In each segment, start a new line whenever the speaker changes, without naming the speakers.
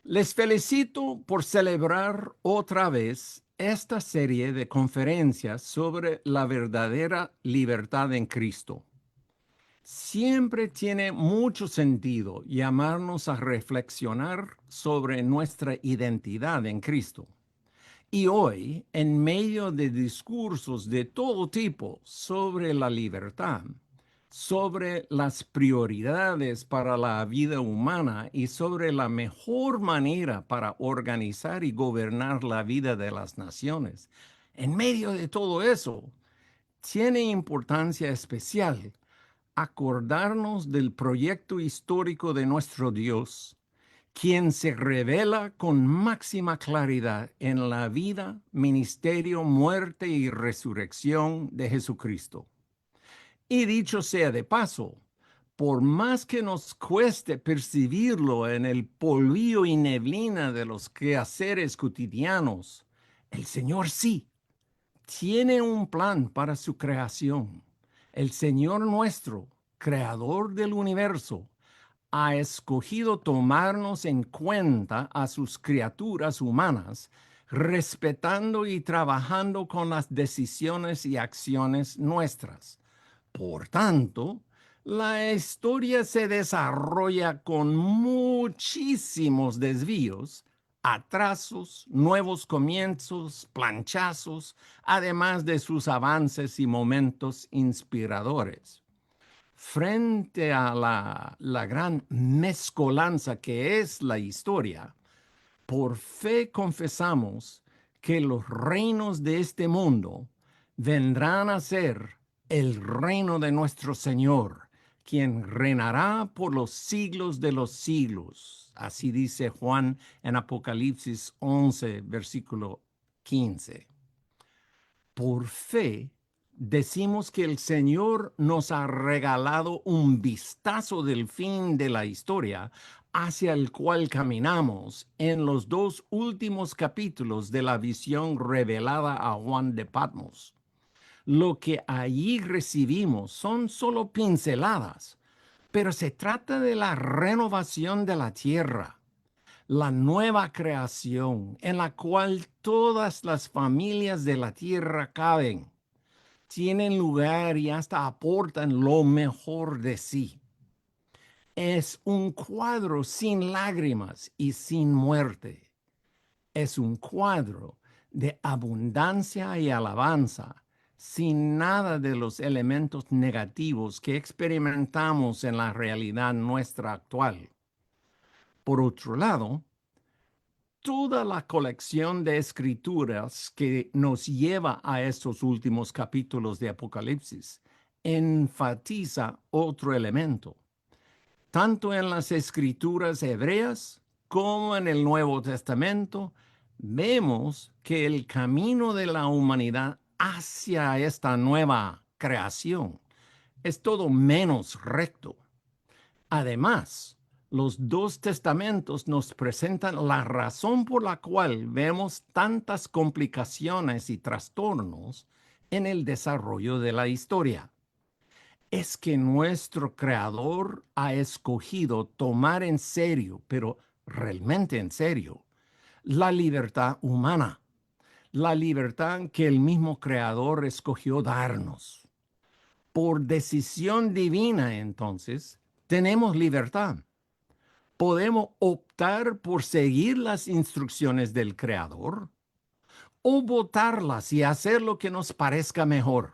Les felicito por celebrar otra vez esta serie de conferencias sobre la verdadera libertad en Cristo. Siempre tiene mucho sentido llamarnos a reflexionar sobre nuestra identidad en Cristo. Y hoy, en medio de discursos de todo tipo sobre la libertad, sobre las prioridades para la vida humana y sobre la mejor manera para organizar y gobernar la vida de las naciones, en medio de todo eso, tiene importancia especial acordarnos del proyecto histórico de nuestro Dios, quien se revela con máxima claridad en la vida, ministerio, muerte y resurrección de Jesucristo. Y dicho sea de paso, por más que nos cueste percibirlo en el polvillo y neblina de los quehaceres cotidianos, el Señor sí tiene un plan para su creación. El Señor nuestro, creador del universo, ha escogido tomarnos en cuenta a sus criaturas humanas, respetando y trabajando con las decisiones y acciones nuestras. Por tanto, la historia se desarrolla con muchísimos desvíos, atrasos, nuevos comienzos, planchazos, además de sus avances y momentos inspiradores. Frente a la gran mezcolanza que es la historia, por fe confesamos que los reinos de este mundo vendrán a ser el reino de nuestro Señor, quien reinará por los siglos de los siglos. Así dice Juan en Apocalipsis 11, versículo 15. Por fe, decimos que el Señor nos ha regalado un vistazo del fin de la historia hacia el cual caminamos en los dos últimos capítulos de la visión revelada a Juan de Patmos. Lo que allí recibimos son solo pinceladas, pero se trata de la renovación de la tierra, la nueva creación en la cual todas las familias de la tierra caben, tienen lugar y hasta aportan lo mejor de sí. Es un cuadro sin lágrimas y sin muerte. Es un cuadro de abundancia y alabanza, sin nada de los elementos negativos que experimentamos en la realidad nuestra actual. Por otro lado, toda la colección de escrituras que nos lleva a estos últimos capítulos de Apocalipsis enfatiza otro elemento. Tanto en las escrituras hebreas como en el Nuevo Testamento, vemos que el camino de la humanidad hacia esta nueva creación es todo menos recto. Además, los dos testamentos nos presentan la razón por la cual vemos tantas complicaciones y trastornos en el desarrollo de la historia. Es que nuestro Creador ha escogido tomar en serio, pero realmente en serio, la libertad humana, la libertad que el mismo Creador escogió darnos. Por decisión divina, entonces, tenemos libertad. Podemos optar por seguir las instrucciones del Creador o votarlas y hacer lo que nos parezca mejor.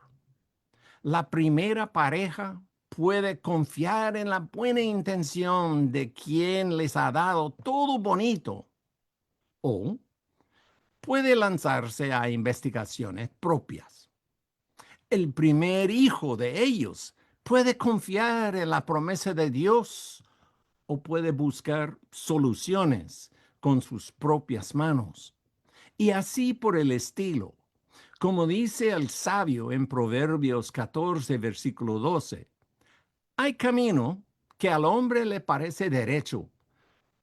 La primera pareja puede confiar en la buena intención de quien les ha dado todo bonito o puede lanzarse a investigaciones propias. El primer hijo de ellos puede confiar en la promesa de Dios o puede buscar soluciones con sus propias manos. Y así por el estilo. Como dice el sabio en Proverbios 14, versículo 12, hay camino que al hombre le parece derecho,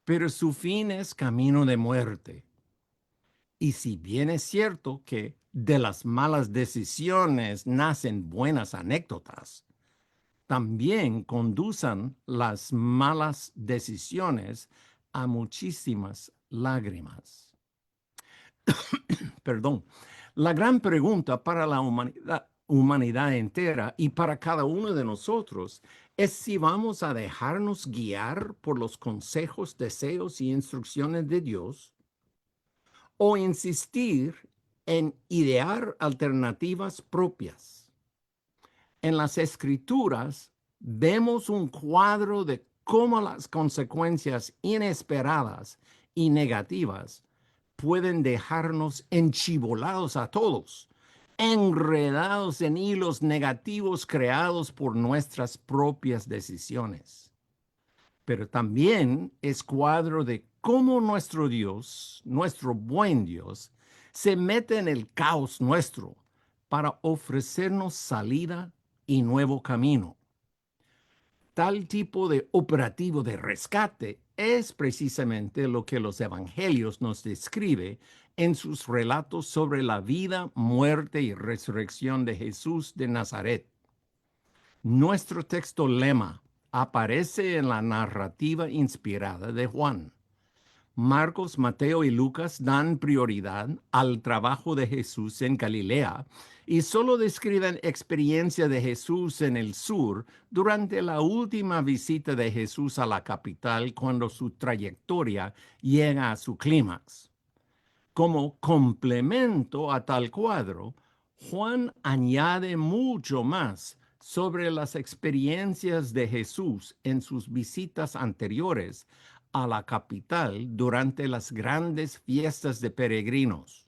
pero su fin es camino de muerte. Y si bien es cierto que de las malas decisiones nacen buenas anécdotas, también conducen las malas decisiones a muchísimas lágrimas. Perdón. La gran pregunta para la humanidad entera y para cada uno de nosotros es si vamos a dejarnos guiar por los consejos, deseos y instrucciones de Dios o insistir en idear alternativas propias. En las Escrituras vemos un cuadro de cómo las consecuencias inesperadas y negativas pueden dejarnos enchibolados a todos, enredados en hilos negativos creados por nuestras propias decisiones. Pero también es cuadro de cómo nuestro Dios, nuestro buen Dios, se mete en el caos nuestro para ofrecernos salida y nuevo camino. Tal tipo de operativo de rescate es precisamente lo que los evangelios nos describe en sus relatos sobre la vida, muerte y resurrección de Jesús de Nazaret. Nuestro texto lema aparece en la narrativa inspirada de Juan. Marcos, Mateo y Lucas dan prioridad al trabajo de Jesús en Galilea y solo describen experiencia de Jesús en el sur durante la última visita de Jesús a la capital cuando su trayectoria llega a su clímax. Como complemento a tal cuadro, Juan añade mucho más sobre las experiencias de Jesús en sus visitas anteriores a la capital durante las grandes fiestas de peregrinos.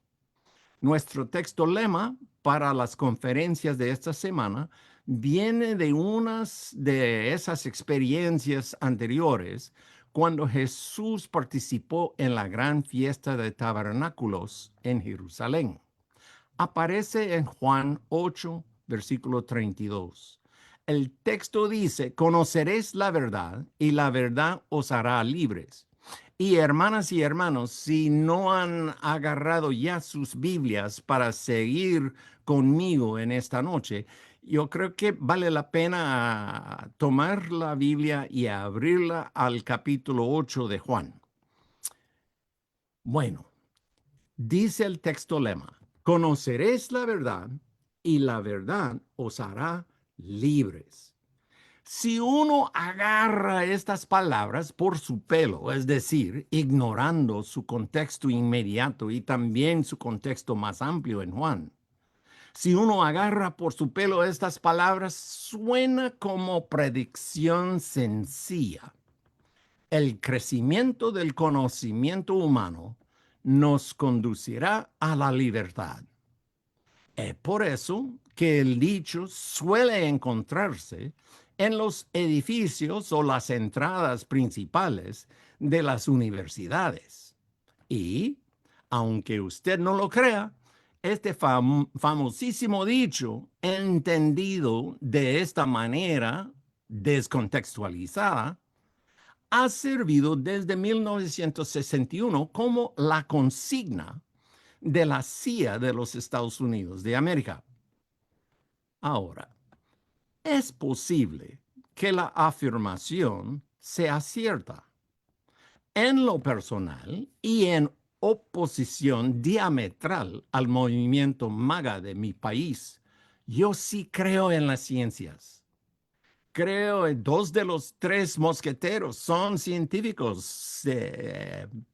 Nuestro texto lema para las conferencias de esta semana viene de unas de esas experiencias anteriores cuando Jesús participó en la gran fiesta de tabernáculos en Jerusalén. Aparece en Juan 8, versículo 32. El texto dice, conoceréis la verdad y la verdad os hará libres. Y hermanas y hermanos, si no han agarrado ya sus Biblias para seguir conmigo en esta noche, yo creo que vale la pena tomar la Biblia y abrirla al capítulo 8 de Juan. Bueno, dice el texto lema, conoceréis la verdad y la verdad os hará libres. Si uno agarra estas palabras por su pelo, es decir, ignorando su contexto inmediato y también su contexto más amplio en Juan, si uno agarra por su pelo estas palabras, suena como predicción sencilla. El crecimiento del conocimiento humano nos conducirá a la libertad. Es por eso que el dicho suele encontrarse en los edificios o las entradas principales de las universidades. Y, aunque usted no lo crea, este famosísimo dicho, entendido de esta manera descontextualizada, ha servido desde 1961 como la consigna de la CIA de los Estados Unidos de América. Ahora, es posible que la afirmación sea cierta. En lo personal y en oposición diametral al movimiento MAGA de mi país, yo sí creo en las ciencias. Creo en dos de los tres mosqueteros son científicos,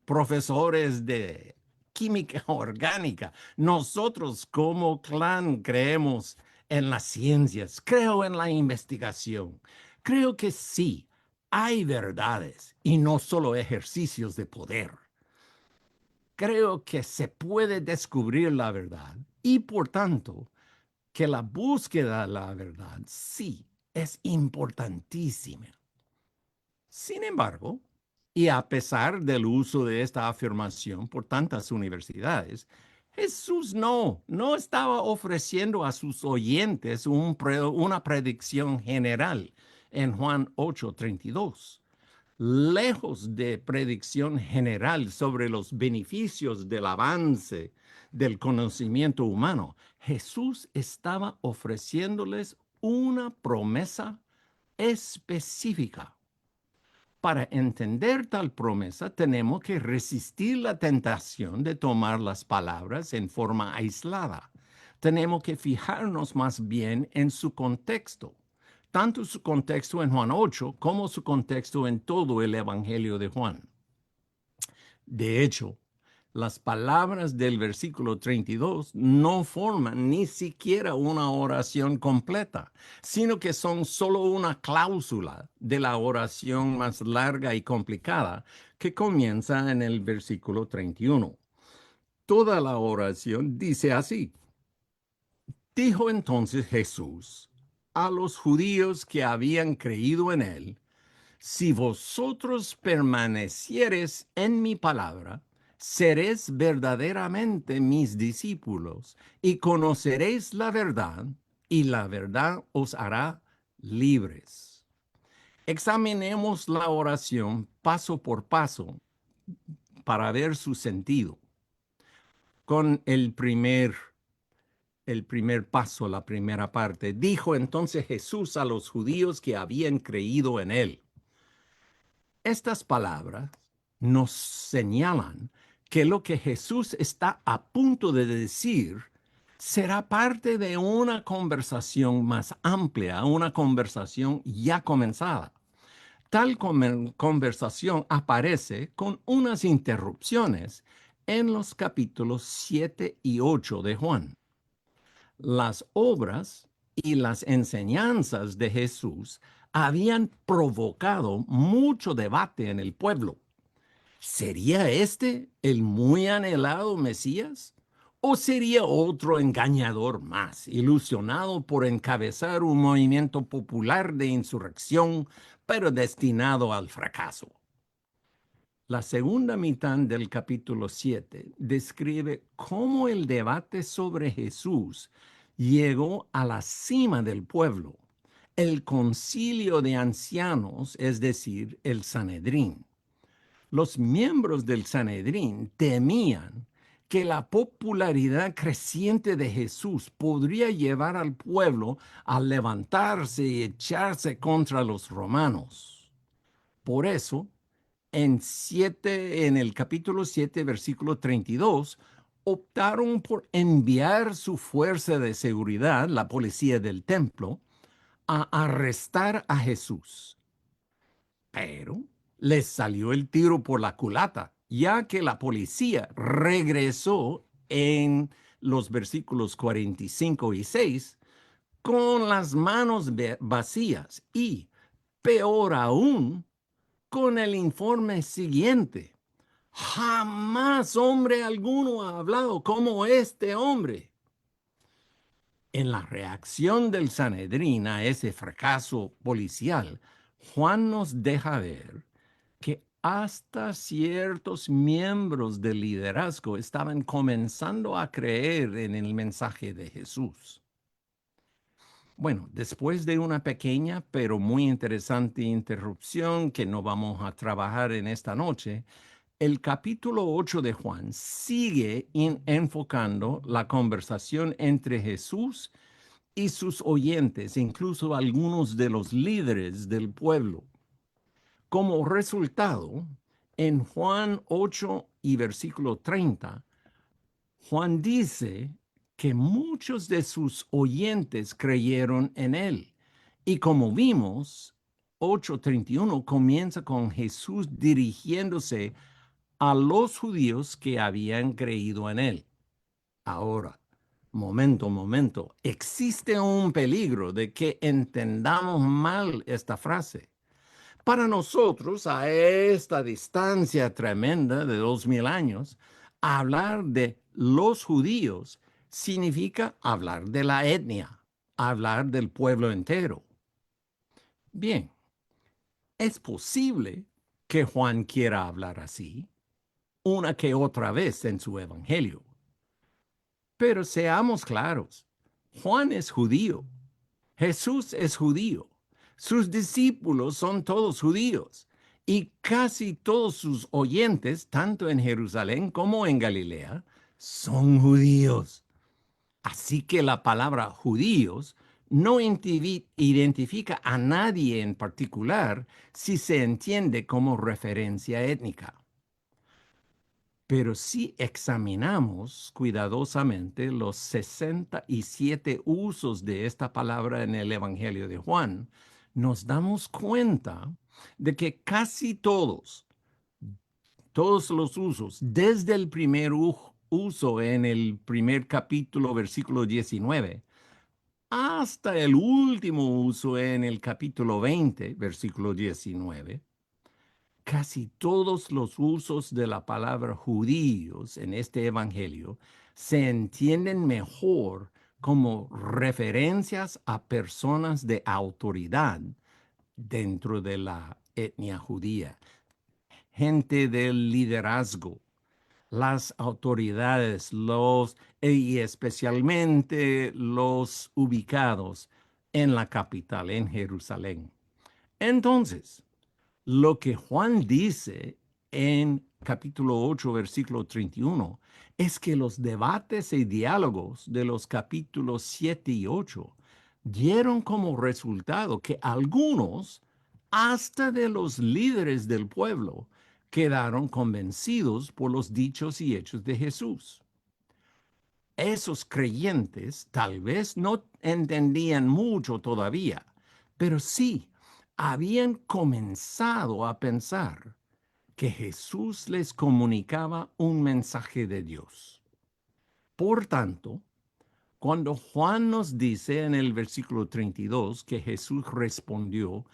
profesores de química orgánica. Nosotros como clan creemos en las ciencias, creo en la investigación. Creo que sí, hay verdades y no solo ejercicios de poder. Creo que se puede descubrir la verdad y por tanto que la búsqueda de la verdad sí es importantísima. Sin embargo, y a pesar del uso de esta afirmación por tantas universidades, Jesús no estaba ofreciendo a sus oyentes una predicción general en Juan 8:32. Lejos de predicción general sobre los beneficios del avance del conocimiento humano, Jesús estaba ofreciéndoles una promesa específica. Para entender tal promesa, tenemos que resistir la tentación de tomar las palabras en forma aislada. Tenemos que fijarnos más bien en su contexto, tanto su contexto en Juan 8 como su contexto en todo el Evangelio de Juan. De hecho, las palabras del versículo 32 no forman ni siquiera una oración completa, sino que son solo una cláusula de la oración más larga y complicada que comienza en el versículo 31. Toda la oración dice así: dijo entonces Jesús a los judíos que habían creído en él: si vosotros permaneciereis en mi palabra, seréis verdaderamente mis discípulos y conoceréis la verdad, y la verdad os hará libres. Examinemos la oración paso por paso para ver su sentido. Con el primer paso, la primera parte, dijo entonces Jesús a los judíos que habían creído en él. Estas palabras nos señalan que lo que Jesús está a punto de decir será parte de una conversación más amplia, una conversación ya comenzada. Tal conversación aparece con unas interrupciones en los capítulos 7 y 8 de Juan. Las obras y las enseñanzas de Jesús habían provocado mucho debate en el pueblo. ¿Sería este el muy anhelado Mesías? ¿O sería otro engañador más, ilusionado por encabezar un movimiento popular de insurrección, pero destinado al fracaso? La segunda mitad del capítulo 7 describe cómo el debate sobre Jesús llegó a la cima del pueblo, el concilio de ancianos, es decir, el Sanedrín. Los miembros del Sanedrín temían que la popularidad creciente de Jesús podría llevar al pueblo a levantarse y echarse contra los romanos. Por eso, en el capítulo 7, versículo 32, optaron por enviar su fuerza de seguridad, la policía del templo, a arrestar a Jesús. Pero les salió el tiro por la culata, ya que la policía regresó en los versículos 45 y 6 con las manos vacías y, peor aún, con el informe siguiente: jamás hombre alguno ha hablado como este hombre. En la reacción del Sanedrín a ese fracaso policial, Juan nos deja ver que hasta ciertos miembros del liderazgo estaban comenzando a creer en el mensaje de Jesús. Bueno, después de una pequeña pero muy interesante interrupción que no vamos a trabajar en esta noche, el capítulo 8 de Juan sigue enfocando la conversación entre Jesús y sus oyentes, incluso algunos de los líderes del pueblo. Como resultado, en Juan 8 y versículo 30, Juan dice que muchos de sus oyentes creyeron en él. Y como vimos, 8:31 comienza con Jesús dirigiéndose a los judíos que habían creído en él. Ahora, momento, existe un peligro de que entendamos mal esta frase. Para nosotros, a esta distancia tremenda de 2000 años, hablar de los judíos significa hablar de la etnia, hablar del pueblo entero. Bien, es posible que Juan quiera hablar así una que otra vez en su evangelio. Pero seamos claros, Juan es judío, Jesús es judío, sus discípulos son todos judíos y casi todos sus oyentes, tanto en Jerusalén como en Galilea, son judíos. Así que la palabra judíos no identifica a nadie en particular si se entiende como referencia étnica. Pero si examinamos cuidadosamente los 67 usos de esta palabra en el Evangelio de Juan, nos damos cuenta de que casi todos los usos, desde el primer uso en el primer capítulo, versículo 19, hasta el último uso en el capítulo 20, versículo 19, casi todos los usos de la palabra judíos en este evangelio se entienden mejor como referencias a personas de autoridad dentro de la etnia judía, gente del liderazgo, las autoridades, y especialmente los ubicados en la capital, en Jerusalén. Entonces, lo que Juan dice en capítulo 8, versículo 31, es que los debates y diálogos de los capítulos 7 y 8 dieron como resultado que algunos, hasta de los líderes del pueblo, quedaron convencidos por los dichos y hechos de Jesús. Esos creyentes tal vez no entendían mucho todavía, pero sí habían comenzado a pensar que Jesús les comunicaba un mensaje de Dios. Por tanto, cuando Juan nos dice en el versículo 32 que Jesús respondió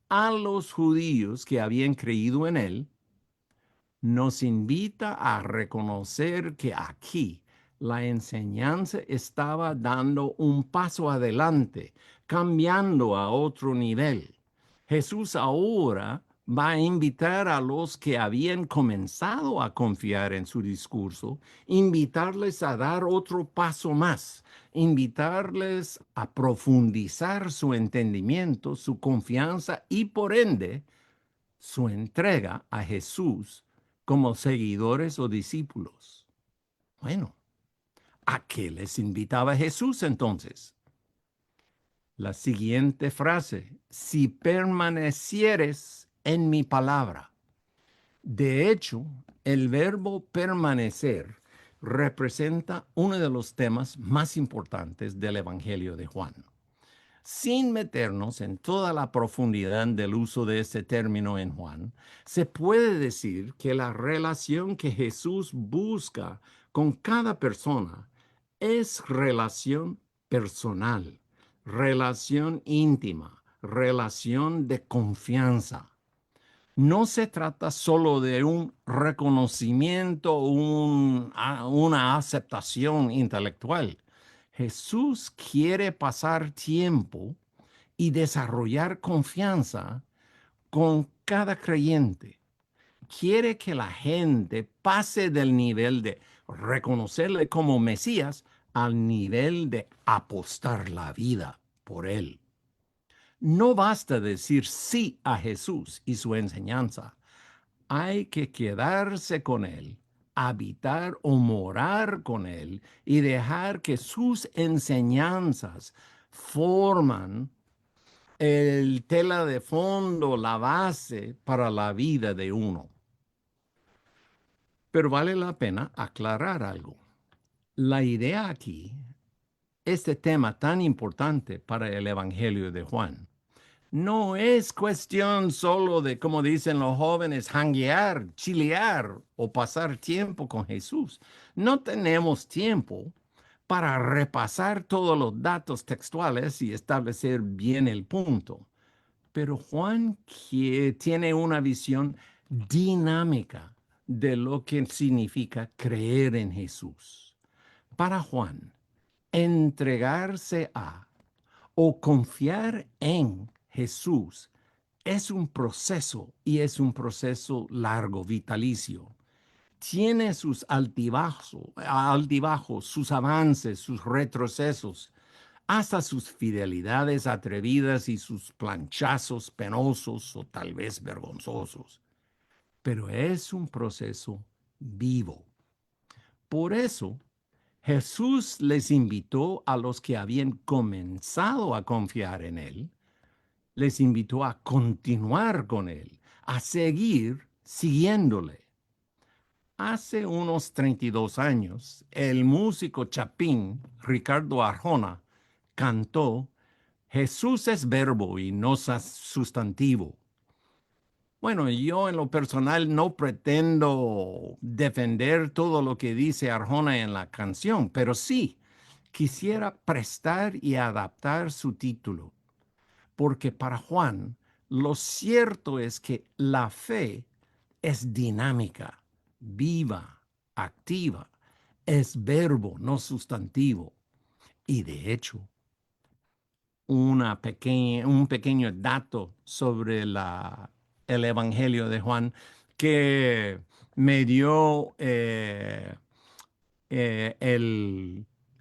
a los judíos que habían creído en él, nos invita a reconocer que aquí la enseñanza estaba dando un paso adelante, cambiando a otro nivel. Jesús ahora va a invitar a los que habían comenzado a confiar en su discurso, invitarles a dar otro paso más, invitarles a profundizar su entendimiento, su confianza y por ende su entrega a Jesús como seguidores o discípulos. Bueno, ¿a qué les invitaba Jesús entonces? La siguiente frase: si permanecieres en mi palabra. De hecho, el verbo permanecer representa uno de los temas más importantes del Evangelio de Juan. Sin meternos en toda la profundidad del uso de este término en Juan, se puede decir que la relación que Jesús busca con cada persona es relación personal, relación íntima, relación de confianza. No se trata solo de un reconocimiento, una aceptación intelectual. Jesús quiere pasar tiempo y desarrollar confianza con cada creyente. Quiere que la gente pase del nivel de reconocerle como Mesías al nivel de apostar la vida por él. No basta decir sí a Jesús y su enseñanza. Hay que quedarse con él, habitar o morar con él y dejar que sus enseñanzas forman el tela de fondo, la base para la vida de uno. Pero vale la pena aclarar algo. La idea aquí, este tema tan importante para el Evangelio de Juan, no es cuestión solo de, como dicen los jóvenes, janguear, chilear o pasar tiempo con Jesús. No tenemos tiempo para repasar todos los datos textuales y establecer bien el punto. Pero Juan tiene una visión dinámica de lo que significa creer en Jesús. Para Juan, entregarse a o confiar en Jesús es un proceso y es un proceso largo, vitalicio. Tiene sus altibajos, sus avances, sus retrocesos, hasta sus fidelidades atrevidas y sus planchazos penosos o tal vez vergonzosos. Pero es un proceso vivo. Por eso Jesús les invitó a los que habían comenzado a confiar en Él, les invitó a continuar con Él, a seguir siguiéndole. Hace unos 32 años, el músico chapín Ricardo Arjona cantó Jesús es verbo y no sustantivo. Bueno, yo en lo personal no pretendo defender todo lo que dice Arjona en la canción, pero sí quisiera prestar y adaptar su título, porque para Juan lo cierto es que la fe es dinámica, viva, activa, es verbo, no sustantivo. Y de hecho, un pequeño dato sobre el Evangelio de Juan que me dio el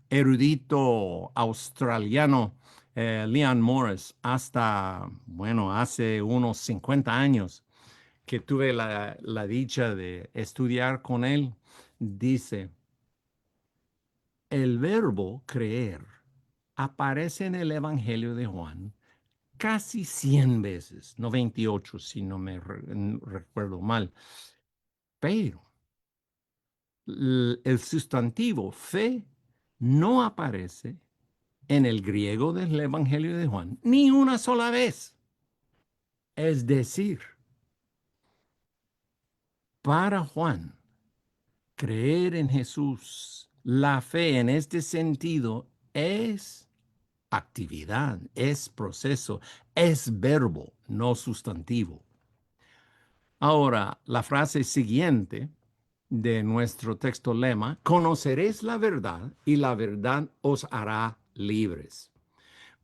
erudito australiano Leon Morris hasta, bueno, hace unos 50 años que tuve la dicha de estudiar con él. Dice, el verbo creer aparece en el Evangelio de Juan casi 100 veces, 98 si no me recuerdo mal, pero el sustantivo fe no aparece en el griego del Evangelio de Juan ni una sola vez. Es decir, para Juan, creer en Jesús, la fe en este sentido es actividad, es proceso, es verbo, no sustantivo. Ahora, la frase siguiente de nuestro texto lema, conoceréis la verdad y la verdad os hará libres.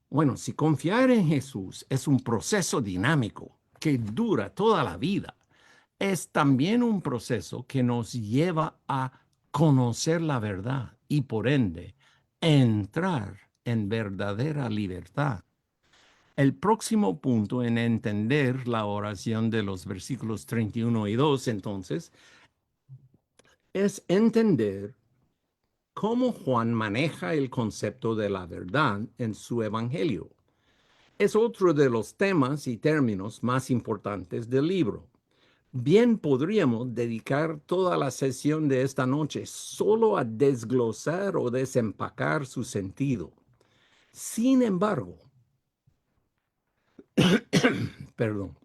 Bueno, si confiar en Jesús es un proceso dinámico que dura toda la vida, es también un proceso que nos lleva a conocer la verdad y por ende entrar en verdadera libertad. El próximo punto en entender la oración de los versículos 31 y 2, entonces, es entender cómo Juan maneja el concepto de la verdad en su evangelio. Es otro de los temas y términos más importantes del libro. Bien podríamos dedicar toda la sesión de esta noche solo a desglosar o desempacar su sentido. Sin embargo, perdón,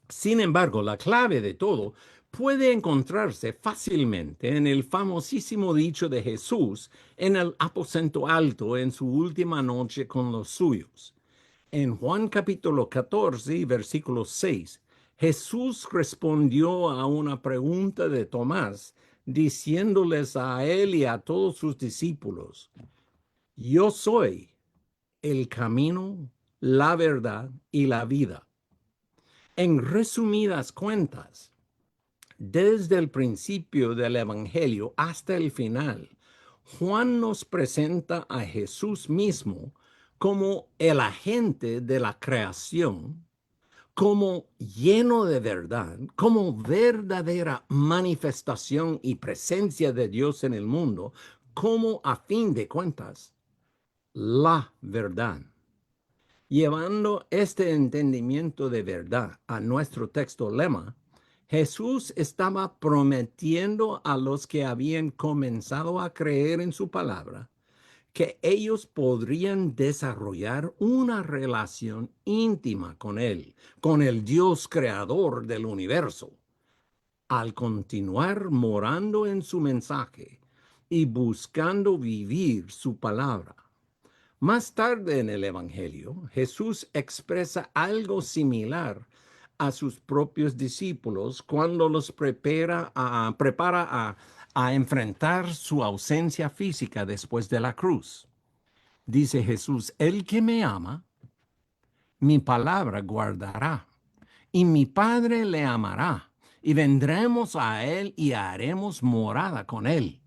sin embargo, la clave de todo puede encontrarse fácilmente en el famosísimo dicho de Jesús en el aposento alto en su última noche con los suyos. En Juan capítulo 14, versículo 6, Jesús respondió a una pregunta de Tomás, diciéndoles a él y a todos sus discípulos, yo soy el camino, la verdad y la vida. En resumidas cuentas, desde el principio del Evangelio hasta el final, Juan nos presenta a Jesús mismo como el agente de la creación, como lleno de verdad, como verdadera manifestación y presencia de Dios en el mundo, como a fin de cuentas, la verdad. Llevando este entendimiento de verdad a nuestro texto lema, Jesús estaba prometiendo a los que habían comenzado a creer en su palabra que ellos podrían desarrollar una relación íntima con Él, con el Dios creador del universo, al continuar morando en su mensaje y buscando vivir su palabra. Más tarde en el Evangelio, Jesús expresa algo similar a sus propios discípulos cuando los prepara a enfrentar su ausencia física después de la cruz. Dice Jesús, el que me ama, mi palabra guardará, y mi Padre le amará, y vendremos a él y haremos morada con él.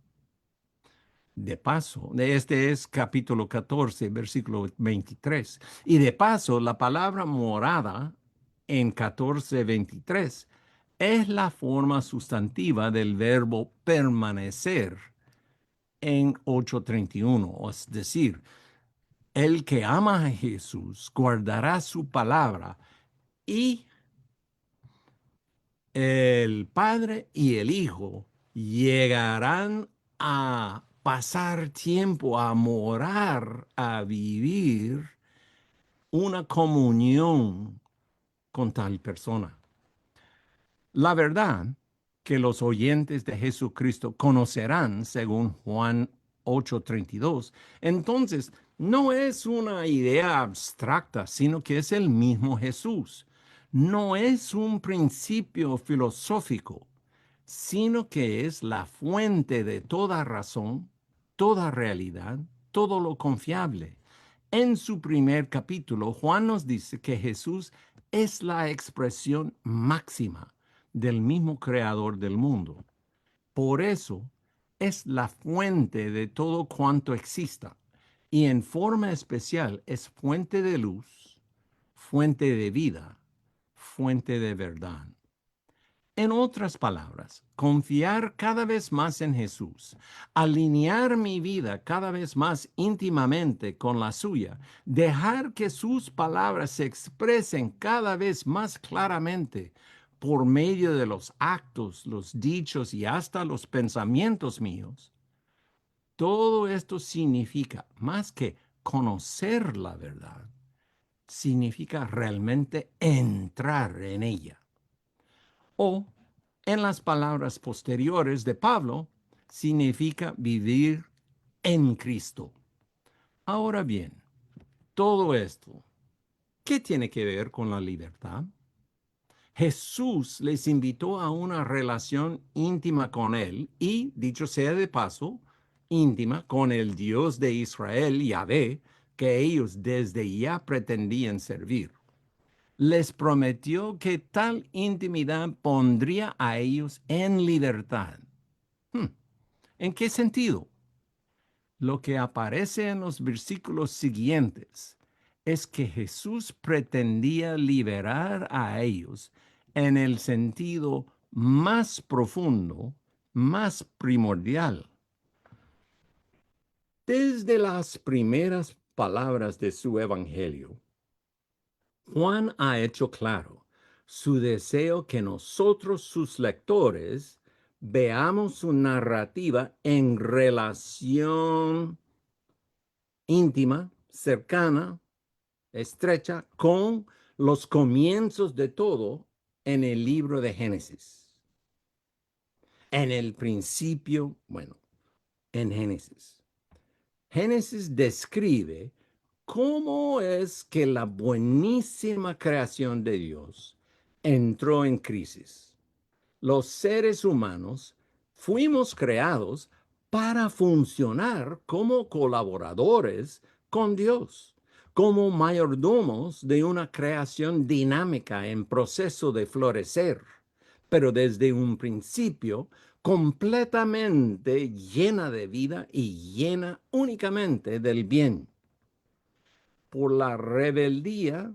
De paso, este es capítulo 14, versículo 23. Y de paso, la palabra morada en 14:23 es la forma sustantiva del verbo permanecer en 8:31, es decir, el que ama a Jesús guardará su palabra y el Padre y el Hijo llegarán a pasar tiempo, a morar, a vivir una comunión con tal persona. La verdad que los oyentes de Jesucristo conocerán, según Juan 8:32, entonces no es una idea abstracta, sino que es el mismo Jesús. No es un principio filosófico, sino que es la fuente de toda razón, toda realidad, todo lo confiable. En su primer capítulo, Juan nos dice que Jesús es la expresión máxima del mismo creador del mundo. Por eso es la fuente de todo cuanto exista y en forma especial es fuente de luz, fuente de vida, fuente de verdad. En otras palabras, confiar cada vez más en Jesús, alinear mi vida cada vez más íntimamente con la suya, dejar que sus palabras se expresen cada vez más claramente por medio de los actos, los dichos y hasta los pensamientos míos. Todo esto significa más que conocer la verdad, significa realmente entrar en ella. O, en las palabras posteriores de Pablo, significa vivir en Cristo. Ahora bien, todo esto, ¿qué tiene que ver con la libertad? Jesús les invitó a una relación íntima con Él y, dicho sea de paso, íntima con el Dios de Israel, Yahvé, que ellos desde ya pretendían servir. Les prometió que tal intimidad pondría a ellos en libertad. ¿En qué sentido? Lo que aparece en los versículos siguientes es que Jesús pretendía liberar a ellos en el sentido más profundo, más primordial. Desde las primeras palabras de su evangelio, Juan ha hecho claro su deseo que nosotros, sus lectores, veamos su narrativa en relación íntima, cercana, estrecha, con los comienzos de todo en el libro de Génesis. En el principio, bueno, en Génesis. Génesis describe cómo es que la buenísima creación de Dios entró en crisis. Los seres humanos fuimos creados para funcionar como colaboradores con Dios, como mayordomos de una creación dinámica en proceso de florecer, pero desde un principio completamente llena de vida y llena únicamente del bien. Por la rebeldía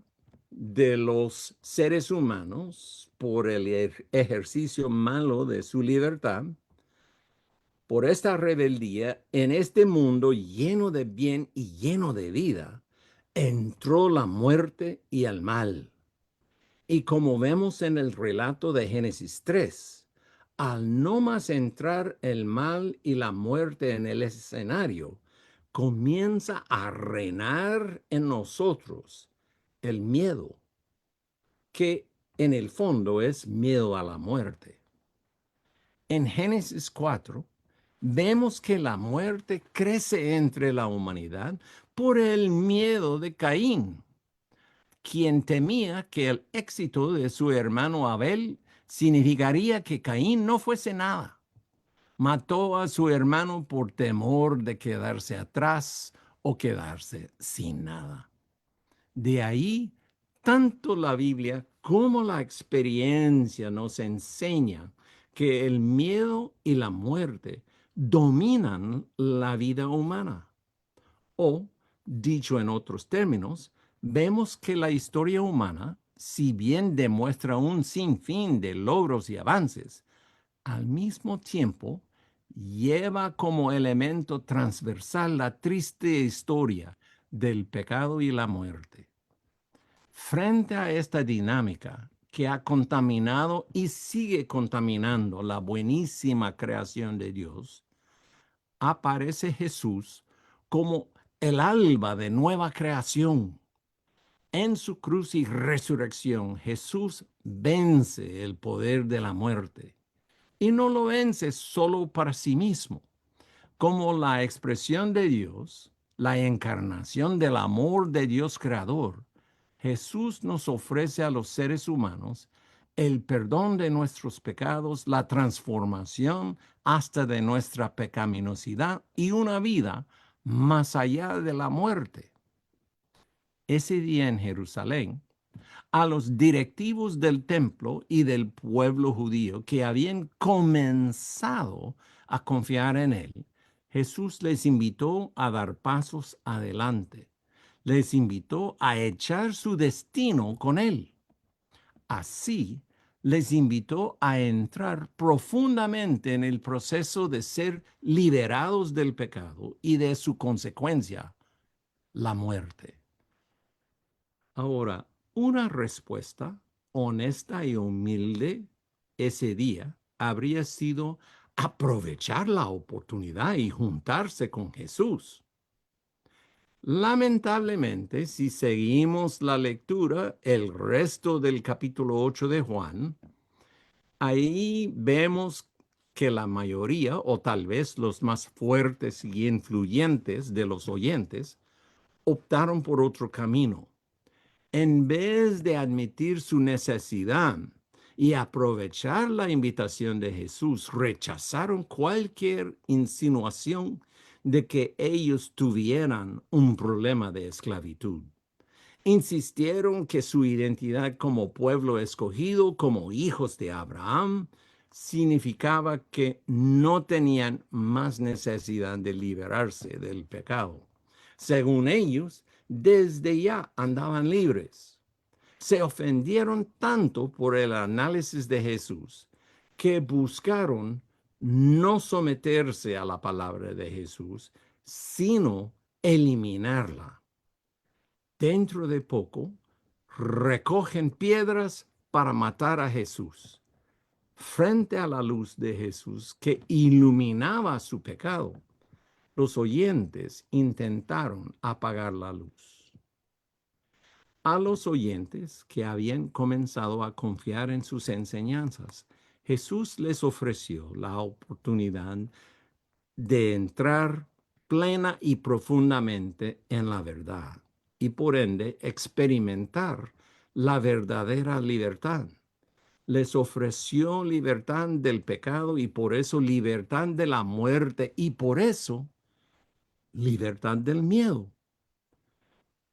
de los seres humanos, por el ejercicio malo de su libertad, por esta rebeldía en este mundo lleno de bien y lleno de vida, entró la muerte y el mal. Y como vemos en el relato de Génesis 3, al no más entrar el mal y la muerte en el escenario, comienza a reinar en nosotros el miedo, que en el fondo es miedo a la muerte. En Génesis 4, vemos que la muerte crece entre la humanidad por el miedo de Caín, quien temía que el éxito de su hermano Abel significaría que Caín no fuese nada. Mató a su hermano por temor de quedarse atrás o quedarse sin nada. De ahí, tanto la Biblia como la experiencia nos enseñan que el miedo y la muerte dominan la vida humana. O, dicho en otros términos, vemos que la historia humana, si bien demuestra un sinfín de logros y avances, al mismo tiempo lleva como elemento transversal la triste historia del pecado y la muerte. Frente a esta dinámica que ha contaminado y sigue contaminando la buenísima creación de Dios, aparece Jesús como el alba de nueva creación. En su cruz y resurrección, Jesús vence el poder de la muerte. Y no lo vence solo para sí mismo. Como la expresión de Dios, la encarnación del amor de Dios creador, Jesús nos ofrece a los seres humanos el perdón de nuestros pecados, la transformación hasta de nuestra pecaminosidad y una vida más allá de la muerte. Ese día en Jerusalén, a los directivos del templo y del pueblo judío que habían comenzado a confiar en él, Jesús les invitó a dar pasos adelante. Les invitó a echar su destino con él. Así, les invitó a entrar profundamente en el proceso de ser liberados del pecado y de su consecuencia, la muerte. Ahora, una respuesta honesta y humilde ese día habría sido aprovechar la oportunidad y juntarse con Jesús. Lamentablemente, si seguimos la lectura, el resto del capítulo 8 de Juan, ahí vemos que la mayoría, o tal vez los más fuertes y influyentes de los oyentes, optaron por otro camino. En vez de admitir su necesidad y aprovechar la invitación de Jesús, rechazaron cualquier insinuación de que ellos tuvieran un problema de esclavitud. Insistieron que su identidad como pueblo escogido, como hijos de Abraham, significaba que no tenían más necesidad de liberarse del pecado. Según ellos, desde ya andaban libres. Se ofendieron tanto por el análisis de Jesús que buscaron no someterse a la palabra de Jesús, sino eliminarla. Dentro de poco, recogen piedras para matar a Jesús. Frente a la luz de Jesús que iluminaba su pecado, los oyentes intentaron apagar la luz. A los oyentes que habían comenzado a confiar en sus enseñanzas, Jesús les ofreció la oportunidad de entrar plena y profundamente en la verdad y por ende experimentar la verdadera libertad. Les ofreció libertad del pecado y por eso libertad de la muerte y por eso libertad del miedo.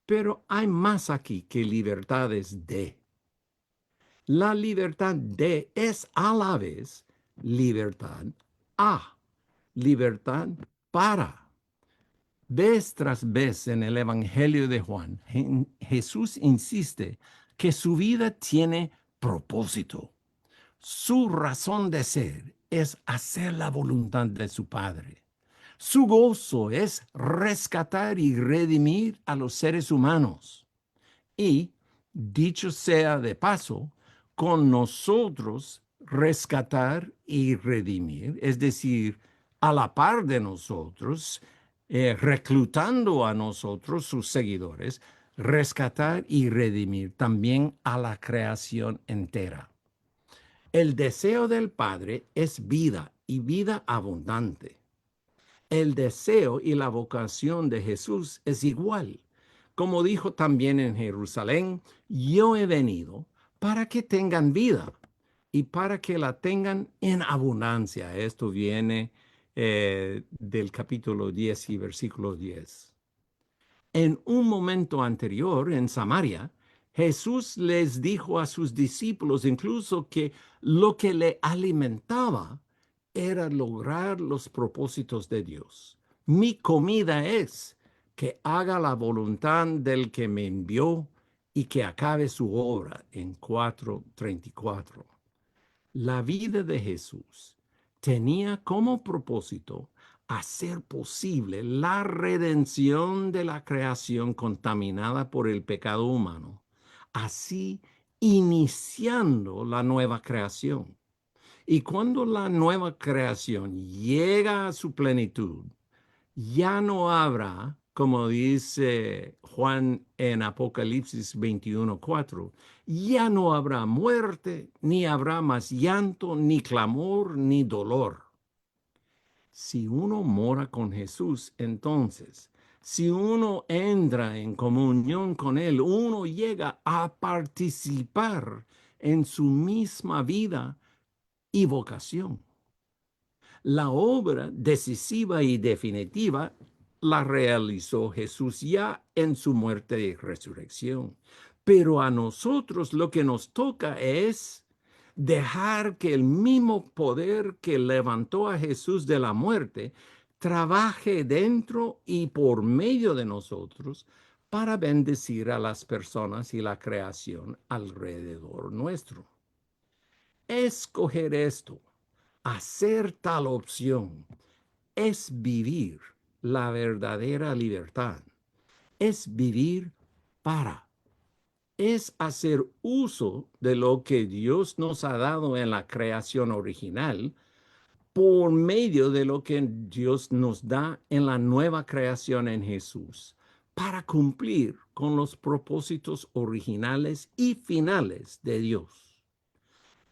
Pero hay más aquí que libertades de. La libertad de es a la vez libertad a, libertad para. Vez tras vez en el Evangelio de Juan, Jesús insiste que su vida tiene propósito. Su razón de ser es hacer la voluntad de su Padre. Su gozo es rescatar y redimir a los seres humanos. Y, dicho sea de paso, con nosotros rescatar y redimir, es decir, a la par de nosotros, reclutando a nosotros, sus seguidores, rescatar y redimir también a la creación entera. El deseo del Padre es vida y vida abundante. El deseo y la vocación de Jesús es igual. Como dijo también en Jerusalén, yo he venido para que tengan vida y para que la tengan en abundancia. Esto viene del capítulo 10 y versículo 10. En un momento anterior, en Samaria, Jesús les dijo a sus discípulos incluso que lo que le alimentaba era lograr los propósitos de Dios. Mi comida es que haga la voluntad del que me envió y que acabe su obra en 4:34. La vida de Jesús tenía como propósito hacer posible la redención de la creación contaminada por el pecado humano, así iniciando la nueva creación. Y cuando la nueva creación llega a su plenitud, ya no habrá, como dice Juan en Apocalipsis 21:4, ya no habrá muerte, ni habrá más llanto, ni clamor, ni dolor. Si uno mora con Jesús, entonces, si uno entra en comunión con Él, uno llega a participar en su misma vida y vocación. La obra decisiva y definitiva la realizó Jesús ya en su muerte y resurrección. Pero a nosotros lo que nos toca es dejar que el mismo poder que levantó a Jesús de la muerte trabaje dentro y por medio de nosotros para bendecir a las personas y la creación alrededor nuestro. Escoger esto, hacer tal opción, es vivir la verdadera libertad, es vivir para, es hacer uso de lo que Dios nos ha dado en la creación original por medio de lo que Dios nos da en la nueva creación en Jesús, para cumplir con los propósitos originales y finales de Dios.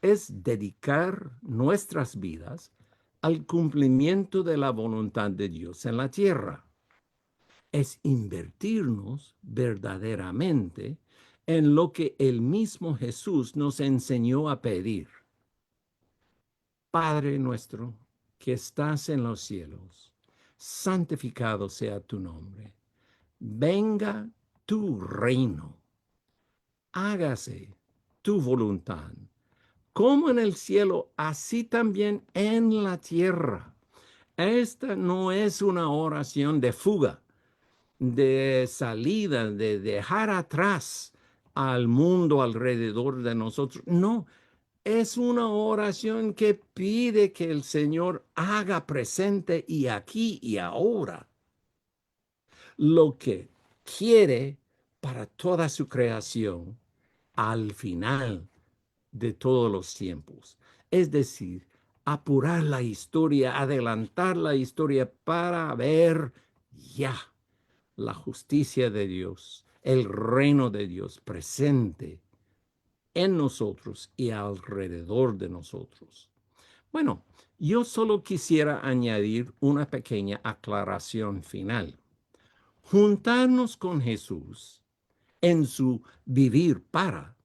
Es dedicar nuestras vidas al cumplimiento de la voluntad de Dios en la tierra. Es invertirnos verdaderamente en lo que el mismo Jesús nos enseñó a pedir. Padre nuestro que estás en los cielos, santificado sea tu nombre. Venga tu reino. Hágase tu voluntad, como en el cielo, así también en la tierra. Esta no es una oración de fuga, de salida, de dejar atrás al mundo alrededor de nosotros. No, es una oración que pide que el Señor haga presente y aquí y ahora lo que quiere para toda su creación al final de todos los tiempos. Es decir, apurar la historia, adelantar la historia para ver ya la justicia de Dios, el reino de Dios presente en nosotros y alrededor de nosotros. Bueno, yo solo quisiera añadir una pequeña aclaración final. Juntarnos con Jesús en su vivir para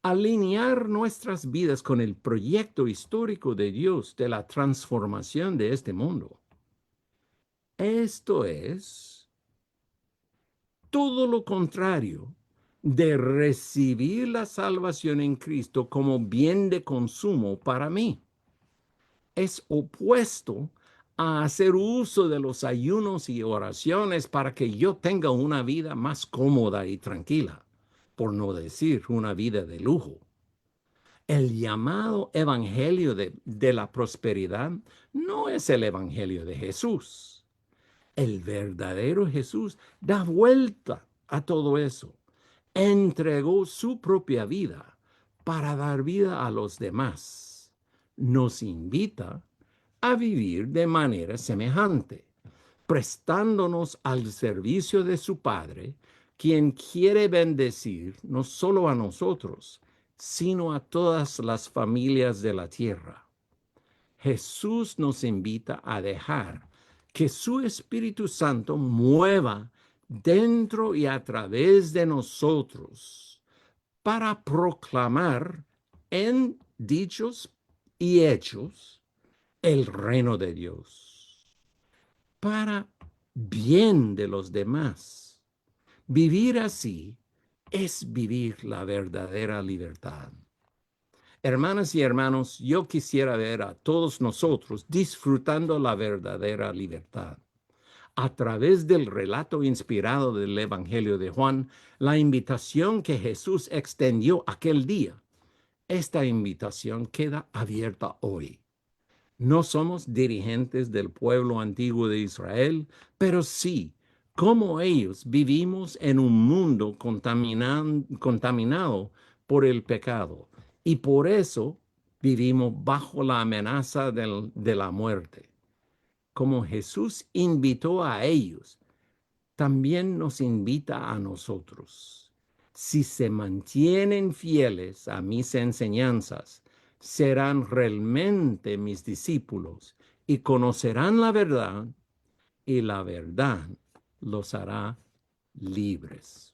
alinear nuestras vidas con el proyecto histórico de Dios de la transformación de este mundo. Esto es todo lo contrario de recibir la salvación en Cristo como bien de consumo para mí. Es opuesto a hacer uso de los ayunos y oraciones para que yo tenga una vida más cómoda y tranquila, por no decir una vida de lujo. El llamado evangelio de la prosperidad no es el evangelio de Jesús. El verdadero Jesús da vuelta a todo eso. Entregó su propia vida para dar vida a los demás. Nos invita a vivir de manera semejante, prestándonos al servicio de su Padre, quien quiere bendecir no solo a nosotros, sino a todas las familias de la tierra. Jesús nos invita a dejar que su Espíritu Santo mueva dentro y a través de nosotros para proclamar en dichos y hechos el reino de Dios, para bien de los demás. Vivir así es vivir la verdadera libertad. Hermanas y hermanos, yo quisiera ver a todos nosotros disfrutando la verdadera libertad. A través del relato inspirado del Evangelio de Juan, la invitación que Jesús extendió aquel día, esta invitación queda abierta hoy. No somos dirigentes del pueblo antiguo de Israel, pero sí, como ellos, vivimos en un mundo contaminado por el pecado y por eso vivimos bajo la amenaza de la muerte. Como Jesús invitó a ellos, también nos invita a nosotros. Si se mantienen fieles a mis enseñanzas, serán realmente mis discípulos y conocerán la verdad y la verdad los hará libres.